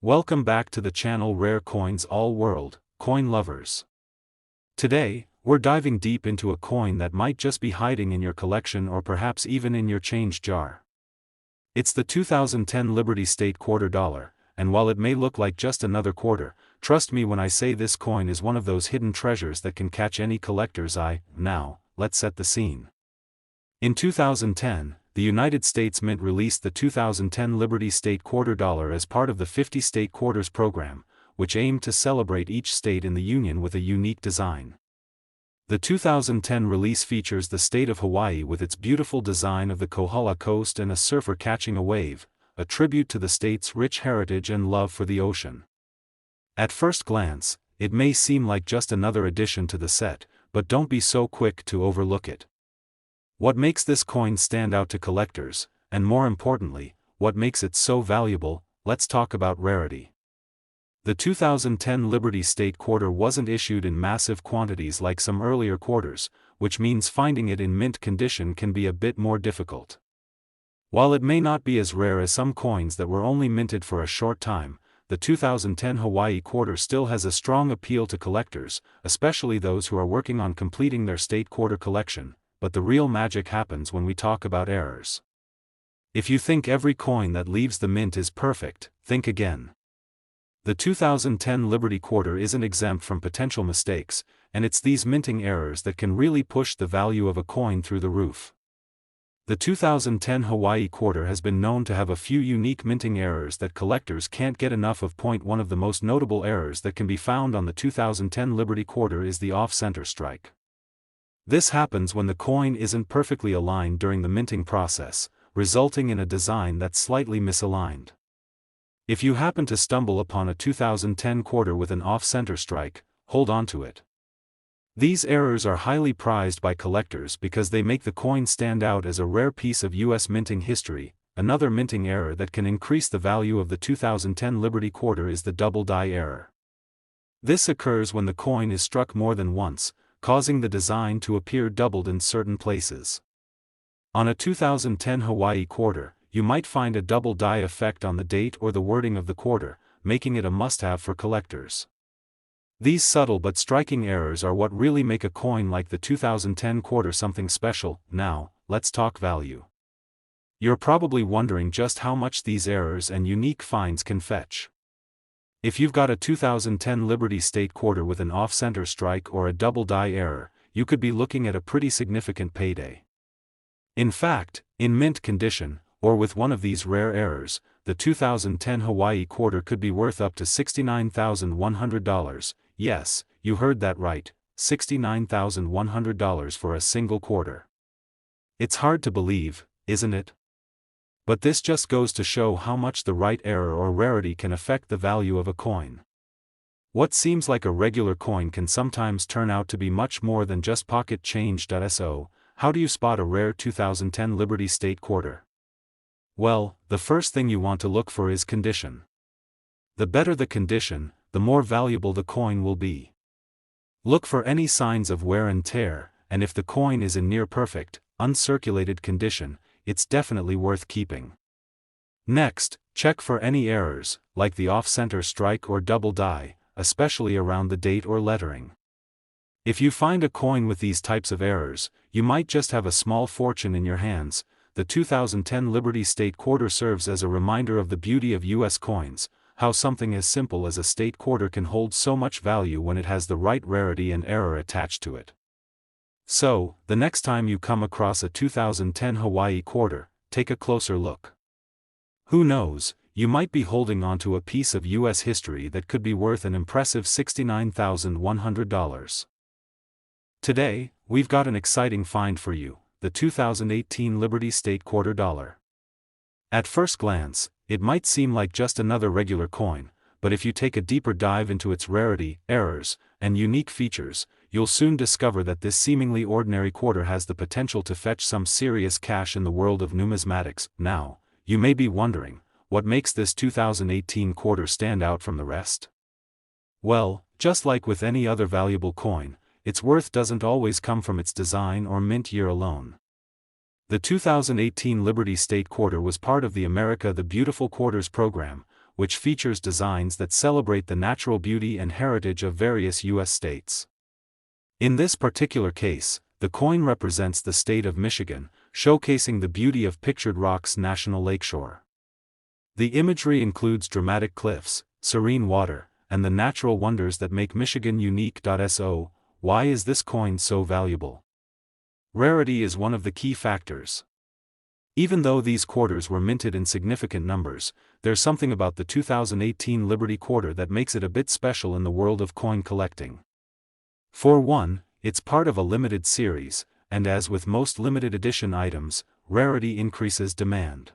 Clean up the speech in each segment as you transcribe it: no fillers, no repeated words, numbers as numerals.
Welcome back to the channel Rare Coins All World, Coin Lovers. Today, we're diving deep into a coin that might just be hiding in your collection or perhaps even in your change jar. It's the 2010 Liberty State quarter dollar, and while it may look like just another quarter, trust me when I say this coin is one of those hidden treasures that can catch any collector's eye. Now, let's set the scene. In 2010, the United States Mint released the 2010 Liberty State quarter dollar as part of the 50 State Quarters program, which aimed to celebrate each state in the Union with a unique design. The 2010 release features the state of Hawaii with its beautiful design of the Kohala Coast and a surfer catching a wave, a tribute to the state's rich heritage and love for the ocean. At first glance, it may seem like just another addition to the set, but don't be so quick to overlook it. What makes this coin stand out to collectors, and more importantly, what makes it so valuable? Let's talk about rarity. The 2010 Liberty State quarter wasn't issued in massive quantities like some earlier quarters, which means finding it in mint condition can be a bit more difficult. While it may not be as rare as some coins that were only minted for a short time, the 2010 Hawaii quarter still has a strong appeal to collectors, especially those who are working on completing their state quarter collection. But the real magic happens when we talk about errors. If you think every coin that leaves the mint is perfect, think again. The 2010 Liberty quarter isn't exempt from potential mistakes, and it's these minting errors that can really push the value of a coin through the roof. The 2010 Hawaii quarter has been known to have a few unique minting errors that collectors can't get enough of. One of the most notable errors that can be found on the 2010 Liberty quarter is the off-center strike. This happens when the coin isn't perfectly aligned during the minting process, resulting in a design that's slightly misaligned. If you happen to stumble upon a 2010 quarter with an off-center strike, hold on to it. These errors are highly prized by collectors because they make the coin stand out as a rare piece of U.S. minting history. Another minting error that can increase the value of the 2010 Liberty quarter is the double die error. This occurs when the coin is struck more than once, causing the design to appear doubled in certain places. On a 2010 Hawaii quarter, you might find a double die effect on the date or the wording of the quarter, making it a must-have for collectors. These subtle but striking errors are what really make a coin like the 2010 quarter something special. Now, let's talk value. You're probably wondering just how much these errors and unique finds can fetch. If you've got a 2010 Liberty State quarter with an off-center strike or a double die error, you could be looking at a pretty significant payday. In fact, in mint condition, or with one of these rare errors, the 2010 Hawaii quarter could be worth up to $69,100. Yes, you heard that right, $69,100 for a single quarter. It's hard to believe, isn't it? But this just goes to show how much the right error or rarity can affect the value of a coin. What seems like a regular coin can sometimes turn out to be much more than just pocket change. So, how do you spot a rare 2010 Liberty State quarter? Well, the first thing you want to look for is condition. The better the condition, the more valuable the coin will be. Look for any signs of wear and tear, and if the coin is in near perfect, uncirculated condition, it's definitely worth keeping. Next, check for any errors, like the off-center strike or double die, especially around the date or lettering. If you find a coin with these types of errors, you might just have a small fortune in your hands. The 2010 Liberty State quarter serves as a reminder of the beauty of U.S. coins, how something as simple as a state quarter can hold so much value when it has the right rarity and error attached to it. So, the next time you come across a 2010 Hawaii quarter, take a closer look. Who knows, you might be holding onto a piece of U.S. history that could be worth an impressive $69,100. Today, we've got an exciting find for you, the 2018 Liberty State quarter dollar. At first glance, it might seem like just another regular coin, but if you take a deeper dive into its rarity, errors, and unique features, you'll soon discover that this seemingly ordinary quarter has the potential to fetch some serious cash in the world of numismatics. Now, you may be wondering, what makes this 2018 quarter stand out from the rest? Well, just like with any other valuable coin, its worth doesn't always come from its design or mint year alone. The 2018 Liberty State quarter was part of the America the Beautiful Quarters program, which features designs that celebrate the natural beauty and heritage of various U.S. states. In this particular case, the coin represents the state of Michigan, showcasing the beauty of Pictured Rock's National Lakeshore. The imagery includes dramatic cliffs, serene water, and the natural wonders that make Michigan unique. So, why is this coin so valuable? Rarity is one of the key factors. Even though these quarters were minted in significant numbers, there's something about the 2018 Liberty Quarter that makes it a bit special in the world of coin collecting. For one, it's part of a limited series, and as with most limited edition items, rarity increases demand.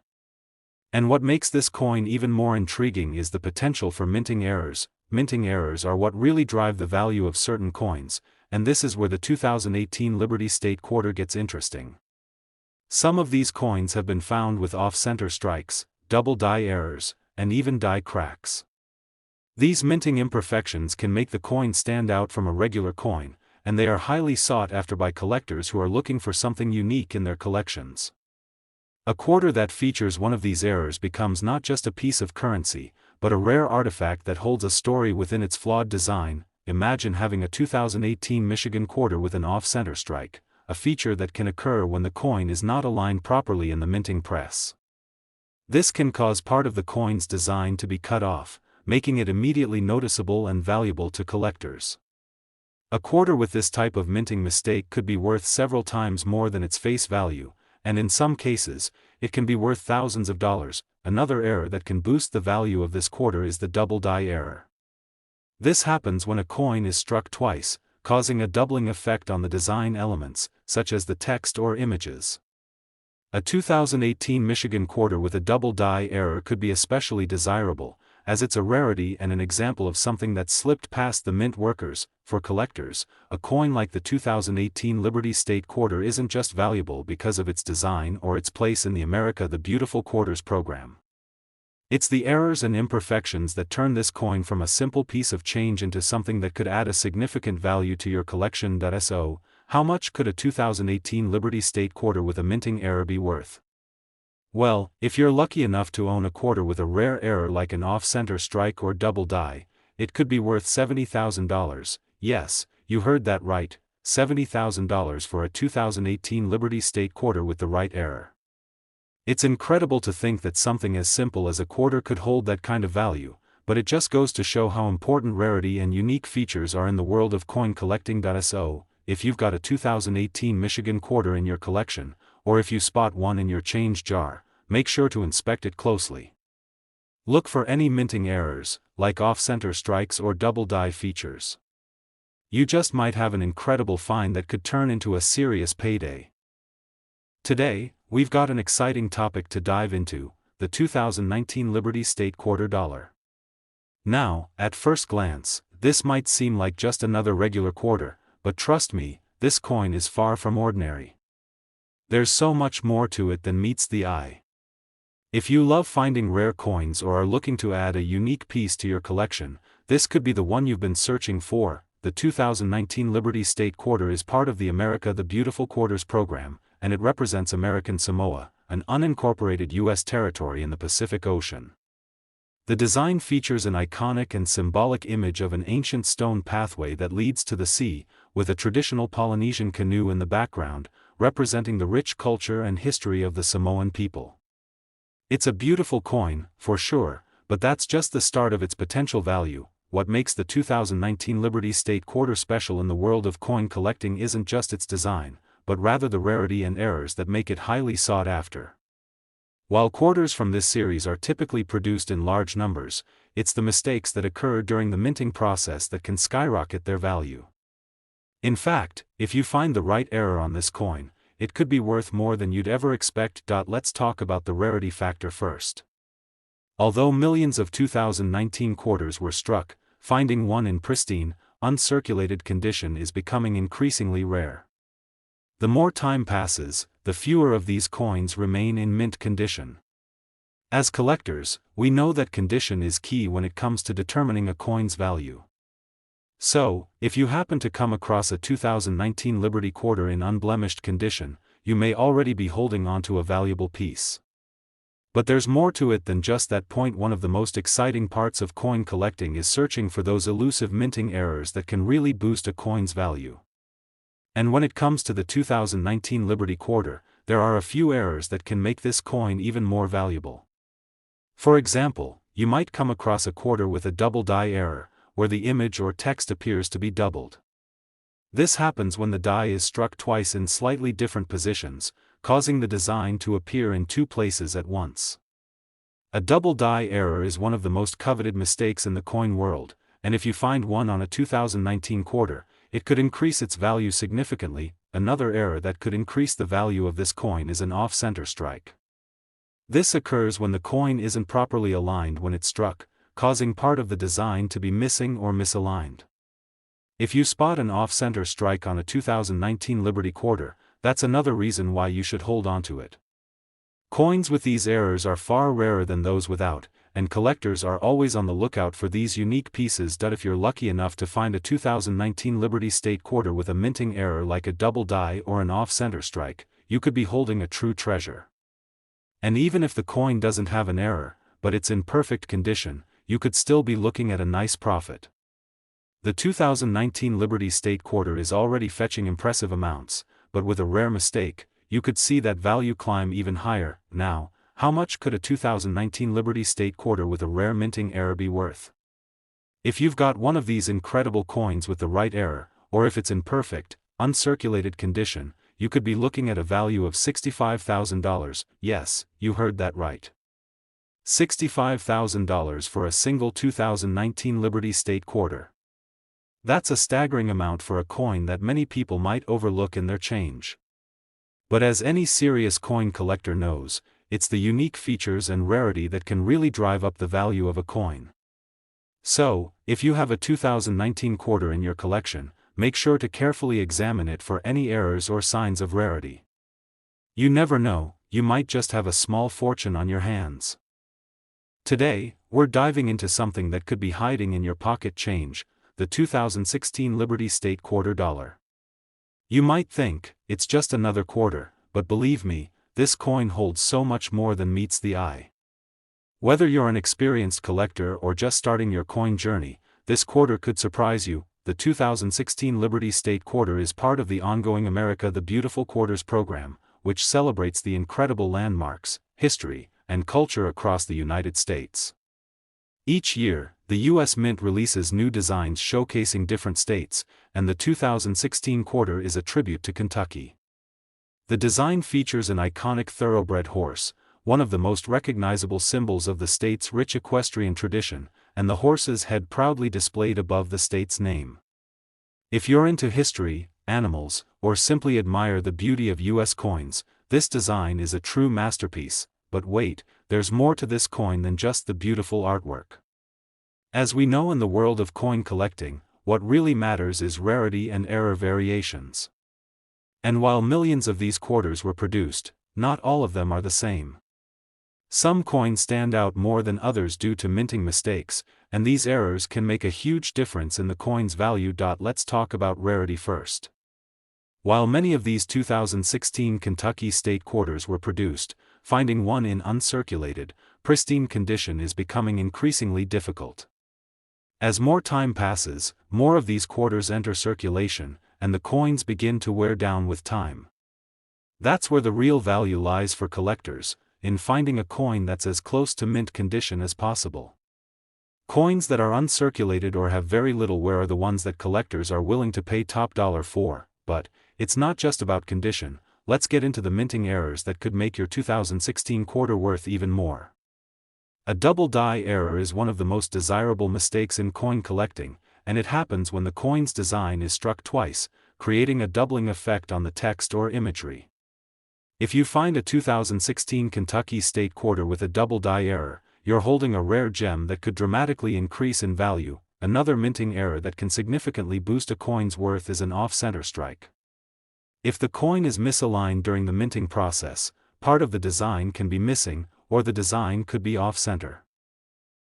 And what makes this coin even more intriguing is the potential for minting errors. Minting errors are what really drive the value of certain coins, and this is where the 2018 Liberty State Quarter gets interesting. Some of these coins have been found with off-center strikes, double die errors, and even die cracks. These minting imperfections can make the coin stand out from a regular coin, and they are highly sought after by collectors who are looking for something unique in their collections. A quarter that features one of these errors becomes not just a piece of currency, but a rare artifact that holds a story within its flawed design. Imagine having a 2018 Michigan quarter with an off-center strike, a feature that can occur when the coin is not aligned properly in the minting press. This can cause part of the coin's design to be cut off, making it immediately noticeable and valuable to collectors. A quarter with this type of minting mistake could be worth several times more than its face value, and in some cases, it can be worth thousands of dollars. Another error that can boost the value of this quarter is the double die error. This happens when a coin is struck twice, causing a doubling effect on the design elements, such as the text or images. A 2018 Michigan quarter with a double die error could be especially desirable, as it's a rarity and an example of something that slipped past the mint workers. For collectors, a coin like the 2018 Liberty State Quarter isn't just valuable because of its design or its place in the America the Beautiful Quarters program. It's the errors and imperfections that turn this coin from a simple piece of change into something that could add a significant value to your collection. So, how much could a 2018 Liberty State Quarter with a minting error be worth? Well, if you're lucky enough to own a quarter with a rare error like an off-center strike or double die, it could be worth $70,000. Yes, you heard that right, $70,000 for a 2018 Liberty State Quarter with the right error. It's incredible to think that something as simple as a quarter could hold that kind of value, but it just goes to show how important rarity and unique features are in the world of coin collecting. So, if you've got a 2018 Michigan quarter in your collection, or if you spot one in your change jar, make sure to inspect it closely. Look for any minting errors, like off-center strikes or double die features. You just might have an incredible find that could turn into a serious payday. Today, we've got an exciting topic to dive into, the 2019 Liberty State Quarter Dollar. Now, at first glance, this might seem like just another regular quarter, but trust me, this coin is far from ordinary. There's so much more to it than meets the eye. If you love finding rare coins or are looking to add a unique piece to your collection, this could be the one you've been searching for. The 2019 Liberty State Quarter is part of the America the Beautiful Quarters program, and it represents American Samoa, an unincorporated U.S. territory in the Pacific Ocean. The design features an iconic and symbolic image of an ancient stone pathway that leads to the sea, with a traditional Polynesian canoe in the background, representing the rich culture and history of the Samoan people. It's a beautiful coin, for sure, but that's just the start of its potential value. What makes the 2019 Liberty State Quarter special in the world of coin collecting isn't just its design, but rather the rarity and errors that make it highly sought after. While quarters from this series are typically produced in large numbers, it's the mistakes that occur during the minting process that can skyrocket their value. In fact, if you find the right error on this coin, it could be worth more than you'd ever expect. Let's talk about the rarity factor first. Although millions of 2019 quarters were struck, finding one in pristine, uncirculated condition is becoming increasingly rare. The more time passes, the fewer of these coins remain in mint condition. As collectors, we know that condition is key when it comes to determining a coin's value. So, if you happen to come across a 2019 Liberty Quarter in unblemished condition, you may already be holding onto a valuable piece. But there's more to it than just that point. One of the most exciting parts of coin collecting is searching for those elusive minting errors that can really boost a coin's value. And when it comes to the 2019 Liberty Quarter, there are a few errors that can make this coin even more valuable. For example, you might come across a quarter with a double die error, where the image or text appears to be doubled. This happens when the die is struck twice in slightly different positions, causing the design to appear in two places at once. A double die error is one of the most coveted mistakes in the coin world, and if you find one on a 2019 quarter, it could increase its value significantly. Another error that could increase the value of this coin is an off-center strike. This occurs when the coin isn't properly aligned when it's struck, causing part of the design to be missing or misaligned. If you spot an off-center strike on a 2019 Liberty Quarter, that's another reason why you should hold on to it. Coins with these errors are far rarer than those without, and collectors are always on the lookout for these unique pieces. If you're lucky enough to find a 2019 Liberty State Quarter with a minting error like a double die or an off-center strike, you could be holding a true treasure. And even if the coin doesn't have an error, but it's in perfect condition, you could still be looking at a nice profit. The 2019 Liberty State Quarter is already fetching impressive amounts, but with a rare mistake, you could see that value climb even higher. Now, how much could a 2019 Liberty State Quarter with a rare minting error be worth? If you've got one of these incredible coins with the right error, or if it's in perfect, uncirculated condition, you could be looking at a value of $65,000. Yes, you heard that right. $65,000 for a single 2019 Liberty State Quarter. That's a staggering amount for a coin that many people might overlook in their change. But as any serious coin collector knows, it's the unique features and rarity that can really drive up the value of a coin. So, if you have a 2019 quarter in your collection, make sure to carefully examine it for any errors or signs of rarity. You never know, you might just have a small fortune on your hands. Today, we're diving into something that could be hiding in your pocket change, the 2016 Liberty State Quarter Dollar. You might think, it's just another quarter, but believe me, this coin holds so much more than meets the eye. Whether you're an experienced collector or just starting your coin journey, this quarter could surprise you. The 2016 Liberty State Quarter is part of the ongoing America the Beautiful Quarters program, which celebrates the incredible landmarks, history, and culture across the United States. Each year, the U.S. Mint releases new designs showcasing different states, and the 2016 quarter is a tribute to Kentucky. The design features an iconic thoroughbred horse, one of the most recognizable symbols of the state's rich equestrian tradition, and the horse's head proudly displayed above the state's name. If you're into history, animals, or simply admire the beauty of U.S. coins, this design is a true masterpiece. But wait, there's more to this coin than just the beautiful artwork. As we know in the world of coin collecting, what really matters is rarity and error variations. And while millions of these quarters were produced, not all of them are the same. Some coins stand out more than others due to minting mistakes, and these errors can make a huge difference in the coin's value. Let's talk about rarity first. While many of these 2016 Kentucky State Quarters were produced, finding one in uncirculated, pristine condition is becoming increasingly difficult. As more time passes, more of these quarters enter circulation, and the coins begin to wear down with time. That's where the real value lies for collectors, in finding a coin that's as close to mint condition as possible. Coins that are uncirculated or have very little wear are the ones that collectors are willing to pay top dollar for. But it's not just about condition. Let's get into the minting errors that could make your 2016 quarter worth even more. A double die error is one of the most desirable mistakes in coin collecting, and it happens when the coin's design is struck twice, creating a doubling effect on the text or imagery. If you find a 2016 Kentucky State Quarter with a double die error, you're holding a rare gem that could dramatically increase in value. Another minting error that can significantly boost a coin's worth is an off-center strike. If the coin is misaligned during the minting process, part of the design can be missing, or the design could be off-center.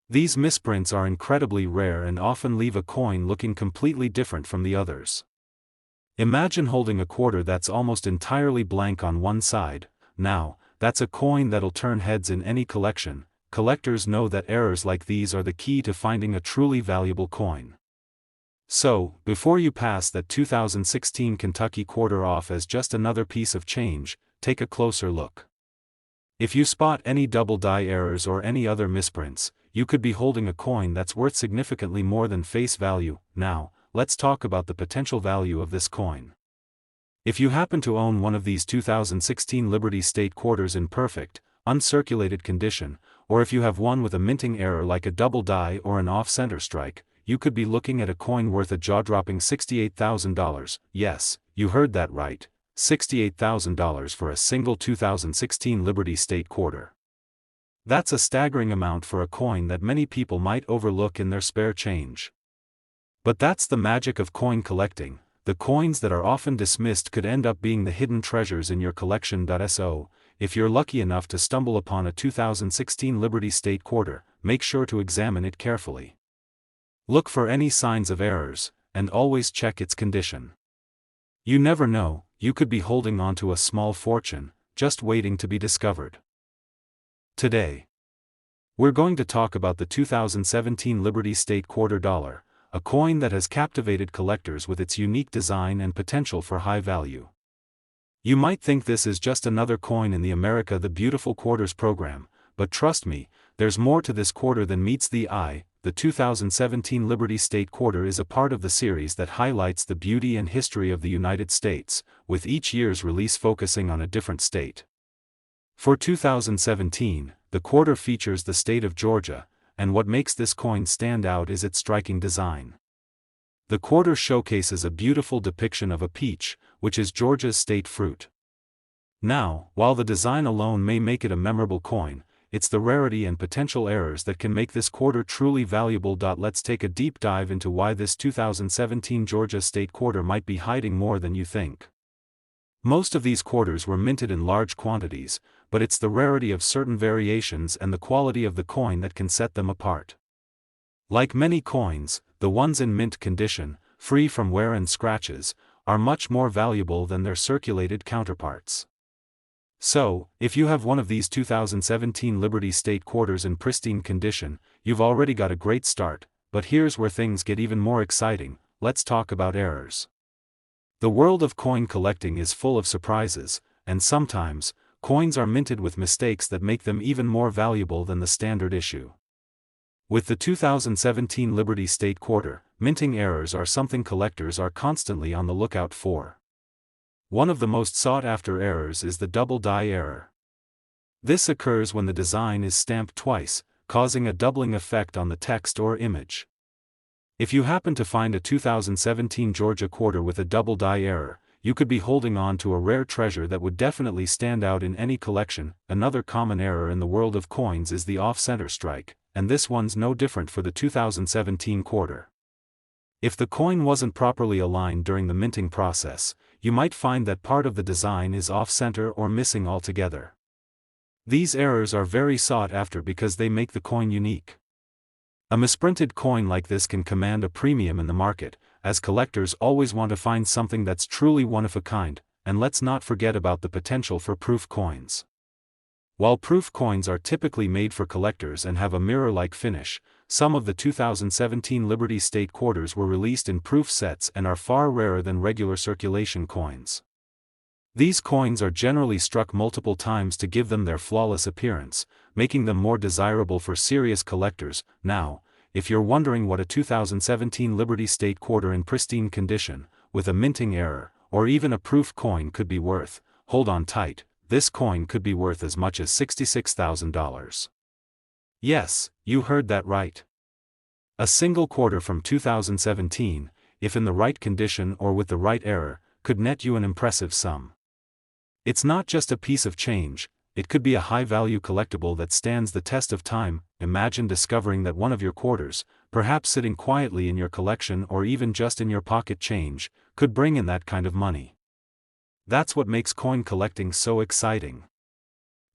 These misprints are incredibly rare and often leave a coin looking completely different from the others. Imagine holding a quarter that's almost entirely blank on one side. Now, that's a coin that'll turn heads in any collection. Collectors know that errors like these are the key to finding a truly valuable coin. So, before you pass that 2016 Kentucky quarter off as just another piece of change, take a closer look. If you spot any double die errors or any other misprints, you could be holding a coin that's worth significantly more than face value. Now, let's talk about the potential value of this coin. If you happen to own one of these 2016 Liberty State quarters in perfect, uncirculated condition, or if you have one with a minting error like a double die or an off-center strike, you could be looking at a coin worth a jaw-dropping $68,000. Yes, you heard that right, $68,000 for a single 2016 Liberty State quarter. That's a staggering amount for a coin that many people might overlook in their spare change. But that's the magic of coin collecting. The coins that are often dismissed could end up being the hidden treasures in your collection. So, if you're lucky enough to stumble upon a 2016 Liberty State quarter, make sure to examine it carefully. Look for any signs of errors, and always check its condition. You never know, you could be holding onto a small fortune, just waiting to be discovered. Today, we're going to talk about the 2017 Liberty State quarter dollar, a coin that has captivated collectors with its unique design and potential for high value. You might think this is just another coin in the America the Beautiful Quarters program, but trust me, there's more to this quarter than meets the eye. The 2017 Liberty State quarter is a part of the series that highlights the beauty and history of the United States, with each year's release focusing on a different state. For 2017, the quarter features the state of Georgia, and what makes this coin stand out is its striking design. The quarter showcases a beautiful depiction of a peach, which is Georgia's state fruit. Now, while the design alone may make it a memorable coin, it's the rarity and potential errors that can make this quarter truly valuable. Let's take a deep dive into why this 2017 Georgia State quarter might be hiding more than you think. Most of these quarters were minted in large quantities, but it's the rarity of certain variations and the quality of the coin that can set them apart. Like many coins, the ones in mint condition, free from wear and scratches, are much more valuable than their circulated counterparts. So, if you have one of these 2017 Liberty State quarters in pristine condition, you've already got a great start, but here's where things get even more exciting. Let's talk about errors. The world of coin collecting is full of surprises, and sometimes, coins are minted with mistakes that make them even more valuable than the standard issue. With the 2017 Liberty State quarter, minting errors are something collectors are constantly on the lookout for. One of the most sought-after errors is the double die error. This occurs when the design is stamped twice, causing a doubling effect on the text or image. If you happen to find a 2017 Georgia quarter with a double die error, you could be holding on to a rare treasure that would definitely stand out in any collection. Another common error in the world of coins is the off-center strike, and this one's no different for the 2017 quarter. If the coin wasn't properly aligned during the minting process, you might find that part of the design is off-center or missing altogether. These errors are very sought after because they make the coin unique. A misprinted coin like this can command a premium in the market, as collectors always want to find something that's truly one of a kind, and let's not forget about the potential for proof coins. While proof coins are typically made for collectors and have a mirror-like finish, some of the 2017 Liberty State quarters were released in proof sets and are far rarer than regular circulation coins. These coins are generally struck multiple times to give them their flawless appearance, making them more desirable for serious collectors. Now, if you're wondering what a 2017 Liberty State quarter in pristine condition, with a minting error, or even a proof coin could be worth, hold on tight, this coin could be worth as much as $66,000. Yes, you heard that right. A single quarter from 2017, if in the right condition or with the right error, could net you an impressive sum. It's not just a piece of change, it could be a high-value collectible that stands the test of time. Imagine discovering that one of your quarters, perhaps sitting quietly in your collection or even just in your pocket change, could bring in that kind of money. That's what makes coin collecting so exciting.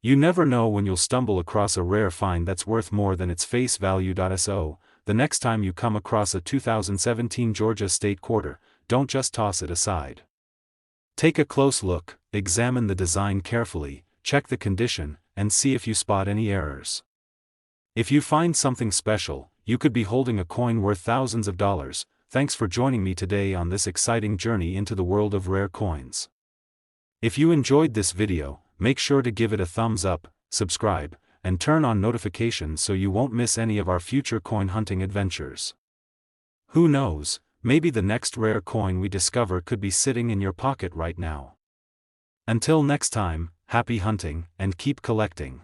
You never know when you'll stumble across a rare find that's worth more than its face value. So, the next time you come across a 2017 Georgia State quarter, don't just toss it aside. Take a close look, examine the design carefully, check the condition, and see if you spot any errors. If you find something special, you could be holding a coin worth thousands of dollars. Thanks for joining me today on this exciting journey into the world of rare coins. If you enjoyed this video, make sure to give it a thumbs up, subscribe, and turn on notifications so you won't miss any of our future coin hunting adventures. Who knows, maybe the next rare coin we discover could be sitting in your pocket right now. Until next time, happy hunting, and keep collecting.